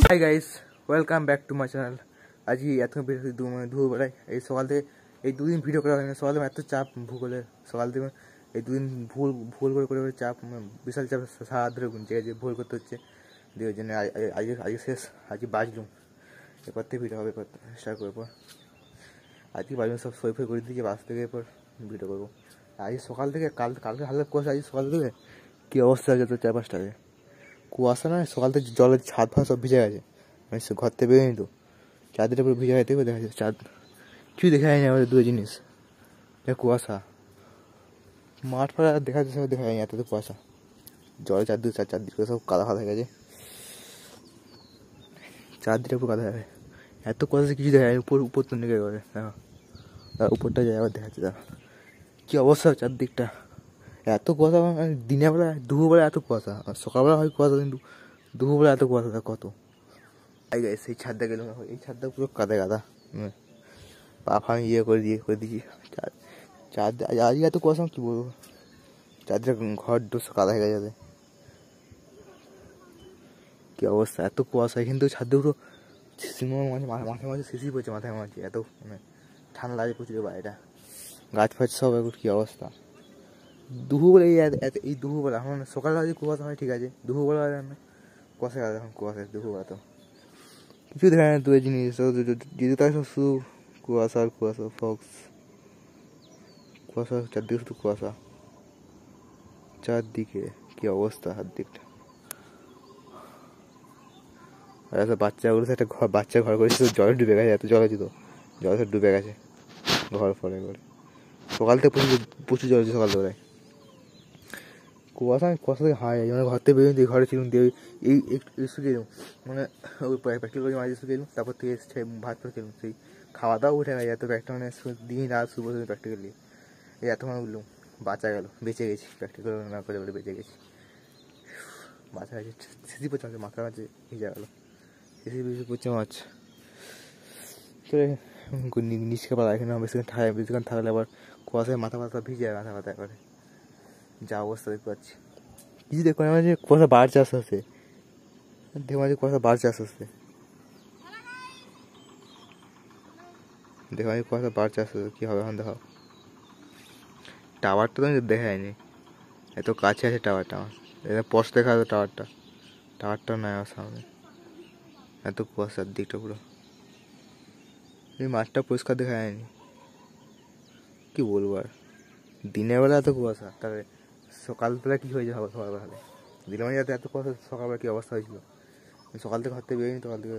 Hi guys, welcome back to my channel. আজকে এত দুপুরবেলায় এই সকাল থেকে এই দুদিন ভিডিও করা হয়নি। সকালে এত চাপ ভূগোলে, সকাল থেকে এই দুদিন ভুল করে চাপ, বিশাল চাপ, সারা ধরে জেগে ভুল করতে হচ্ছে। দিয়ে ওই জন্য আজকে শেষ, আজকে বাজলুম। এরপর থেকে ভিডিও হবে স্টার্ট করবো। আজকে বাজলুম সব সই করে দিয়েছি, বাস থেকে এরপর ভিডিও করবো। আজ সকাল থেকে কালকে হালকা কুয়াশা, আজ সকাল থেকে কী অবস্থা আছে তো 4-5টায় কুয়াশা না, সকাল থেকে জলের ছাদ ফাদ সব ভিজে গেছে। মানে ঘর থেকে বেরোয়নি তো, চাঁদের উপরে ভিজে গেছে, দেখা যাচ্ছে চাঁদ কিছু দেখা যায়নি। আমাদের দুটো জিনিস, কুয়াশা, মাঠ ফাড়া দেখা যাচ্ছে, সব দেখা যায়নি, এত তো কুয়াশা। জলে চারদিকে সব কাদা ফাদা হয়ে গেছে, চারদিকে পুরো কাদা হয়ে, এত কুয়াশা কিছু দেখা যায়। উপর তো নেগে গেছে, দেখো উপরটা যায় আবার দেখা যাচ্ছে। দেখো কী অবস্থা চারদিকটা, এত কুয়াশা। মানে দিনের বেলা, দুপুরবেলা এত কুয়াশা, সকালবেলা হয় কুয়াশা, কিন্তু দুপুরবেলা এত কুয়াশা কত। এই গাইস, এই ছাদটা গেলাম, এই ছাদটা পুরো কাদা পা ফা করে দিয়েছি। চাঁদ আজকে এত কুয়াশা, কী বলবো, চাঁদের ঘর ডোস কাদা হয়ে গেছে। কী অবস্থা, এত কুয়াশা। কিন্তু ছাদে পুরো মাঝে মাঝে শিশি পড়ছে মাথায় মাঝে, এত মানে ঠান্ডা লাগে প্রচুর বাইরেটা, গাছ ফাছ সব এখন কী অবস্থা। দুপুরবেলা এই দুপুরবেলা, এখন সকালবেলা যদি কুয়াশা হয় ঠিক আছে, দুপুরবেলা কুয়াশা গেছে, এখন কুয়াশা দুপুরবেলা তো কিছু দেখা যায়। দু জিনিস যদি তাই সব শুধু কুয়াশা আর কুয়াশা, ফক্স কুয়াশা, চারদিকে শুধু কুয়াশা, চারদিকে কী অবস্থা চারদিকটা। আর একটা বাচ্চাগুলো একটা ঘর, বাচ্চা ঘর করেছে, জলে ডুবে গেছে, এত জল আছে তো, জলে ডুবে গেছে ঘর ফলে করে। সকাল থেকে প্রচুর জল আছে সকাল থেকে, কুয়াশা থেকে হায় মানে ঘর থেকে বেরোনি, ঘরে ছিলাম দিয়ে এই একটু শুকিয়ে এলাম, মানে ওই প্র্যাকটিক্যাল করে মাঝে শুকিয়ে এলাম। তারপর থেকে ভাত ফাত খেলাম, সেই খাওয়া দাওয়া উঠে গেছে। এত প্র্যাকটিক্যাল মানে দিন রাত শুরু করতে প্র্যাকটিক্যাল নিয়ে এই এত মানে উঠলাম, বাঁচা গেল, বেঁচে গেছি, প্র্যাকটিক্যাল না করে বলে বেঁচে গেছি, বাঁচা গেছে। সিসি পড়ছে আমাকে, মাথার মাঝে ভিজা গেলো, সিসি পড়ছে মাছ। তো নিচকে পালা এখানে বেশিক্ষণ থাকলে আবার কুয়াশায় মাথা ভিজে যায়, মাথা করে যা অবস্থা দেখতে পাচ্ছি। কিছু দেখো মাঝে কুয়াশা বাড়ছে আস্তে আস্তে, দেখো মাঝে কুয়াশা বাড়ছে আস্তে আস্তে, দেখো কুয়াশা বাড়ছে আস্তে আস্তে। কী হবে এখন দেখো, টাওয়ারটা তো আমি দেখা যায়নি, এত কাছে আছে টাওয়ারটা আমার, পোস্ট দেখা যাবে টাওয়ারটা নয় আমার সামনে, এত কুয়াশার দিকটা পুরো। এই মাঠটা পরিষ্কার দেখা যায়নি, কী বলবো আর। দিনের বেলা এত কুয়াশা, তাহলে সকালবেলা কী হয়ে যাবে সকালবেলা হলে, দিনের বেলা এত কুয়াশা, সকালবেলা কী অবস্থা হয়েছিল। সকাল থেকে ঘর থেকে বেরোয়নি, সকাল থেকে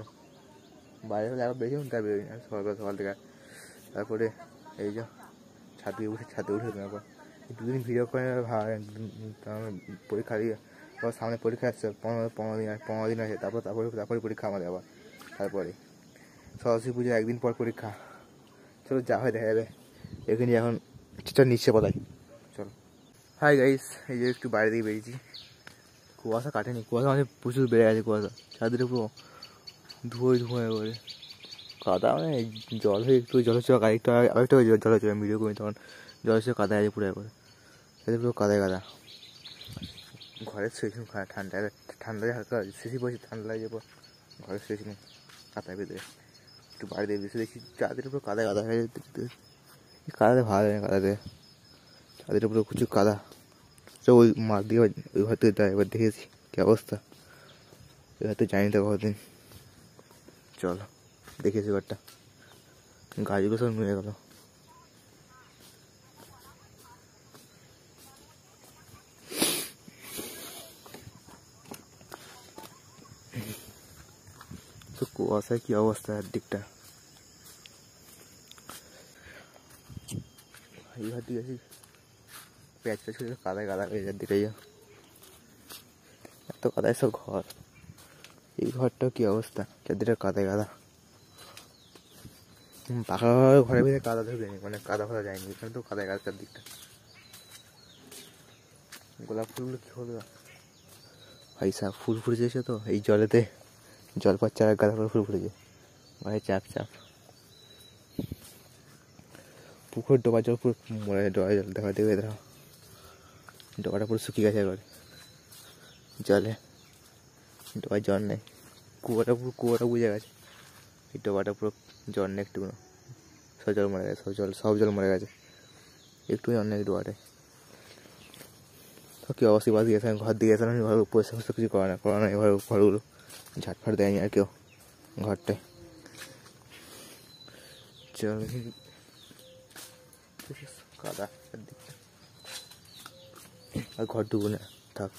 বাইরে হলে আবার বেরিয়েছিলাম, তাই বেরোয়নি সকাল থেকে। তারপরে এই যে ছাদে উঠে আবার দুদিন ভিডিও করে পরীক্ষা দিয়ে, আবার সামনে পরীক্ষা আসছে, 15 দিন আছে, তারপরে পরীক্ষা আমাদের আবার। তারপরে সরস্বতী পুজো একদিন পর পরীক্ষা। চলো যা হয় দেখা যাবে, এখানে এখন নিচ্ছে বলাই। চলো। হাই গাইস, এই যে একটু বাইরে দিকে বেরিয়েছি, কুয়াশা কাটেনি, কুয়াশা মানে প্রচুর বেড়ে গেছে কুয়াশা, চারদিকে পুরো ধোঁয়া করে কাদা, মানে জল হয়ে একটু জলের আরেকটা জলের চোখা ভিডিও করি, তখন জলের চোখা কাদা আছে পুরো একবারে, তাদের পুরো কাদায় ঘরে শুয়েছিলাম, ঠান্ডায় হালকা শিশি পড়েছি, ঠান্ডা লাগে পর ঘরে শুয়েছিলাম কাদায় ভেতরে। একটু বাইরে দিয়ে বেশি দেখছি চাঁদের পুরো কাদা হয়ে যেতে, কাদাতে ভালো লাগে, কাদাতে চাঁদের পুরো প্রচুর কাদা। তো ওই মাঠ দিয়ে ওই ঘর থেকে একবার দেখেছি কী অবস্থা, ওই হয়তো জানি তো কতদিন। চলো দেখেছি ঘরটা, গাছগুলো সব নুয়ে গেল। তো কুয়াশায় কী অবস্থা দিকটা, এই ঘর দিকে আছি, প্যাচ কাদায় হয়ে যার দিকে, এত কাদায় সব ঘর। এই ঘরটাও কী অবস্থা, চারদিকে কাদায় পাকা ঘরের ভিতরে কাদা ঢুকেনি, মানে কাদা ফাদা যায়নি, এখানে তো কাদায় চারদিকটা। গোলাপ ফুলগুলো কী হলো ভাই সাহেব, ফুল ফুটেছে তো এই জলেতে, জল পাচ্ছে আর গাঁদা ফুল ফুটেছে, মানে চাপ। পুকুর ডোবা জল পুরো মরে, ডোবা জল দেখো, ডোবাটা পুরো শুকিয়ে গেছে একবার জলে। ডোবায় জল নেই, কুয়োটা বুঝে গেছে, এই ডোবাটা পুরো জল নেই একটু, সব জল মরে গেছে, সব জল মরে গেছে, একটু জল নেই ডোবাটায়। তো কেউ অবশ্যই বাদ দিয়েছে, ঘর দিয়ে গেছে না, ঘর পয়সা ফসা কিছু করা না এবার ঘরগুলো ঝাটফাট দেয়নি আর কেউ ঘরটায়। চল কাদা আর ঘর ডুবো না থাক,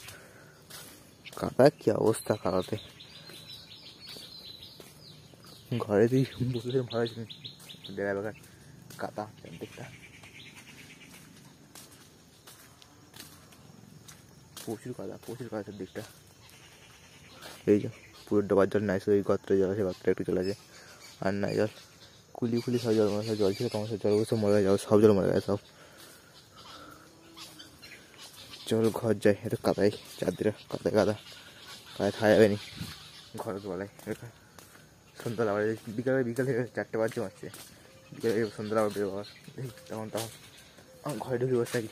কাদা কি অবস্থা কাদাতে, ঘরে দিয়ে বসে ভালো ডেরা বেকার কাদা চারদিকটা, প্রচুর কাদা চারদিকটা। এই যে পুরো ডোবার জল নাই, শুধু এই গত্রে জল আছে, গত্রে একটু জল আছে, আর নাই জল, কুলি সব জল মরে, জল ছিল কমার জল সব মরে গেছে, সব জল মরে গেছে সব। চল ঘর যাই, একটু কাদাই চারদিকে, কাদায় থাকা যাবে নি ঘরের বেলায়, সন্ধ্যা আবার বিকাল থেকে 4টে বাজছে মারছে, বিকালে সন্ধ্যা আবার বেরোবার তখন আমার ঘরে ঢুকে বসে থাকি,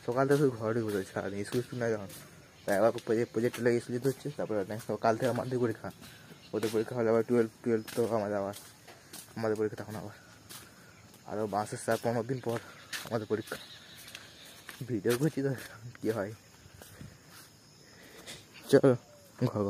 সকাল থেকে শুধু ঘরে ঢুকে বসে সারাদিন, স্কুল নাই যখন একবার প্রজেক্ট লেগে স্কুল যেতে হচ্ছে, তারপরে কাল থেকে মাধ্যমিক পরীক্ষা, ওদের পরীক্ষা হলে আবার টুয়েলভ তো আমাদের পরীক্ষা তখন আরও মাসের 15 দিন পর আমাদের পরীক্ষা। ভিডিও করছি তো কী হয়, চলো ঘর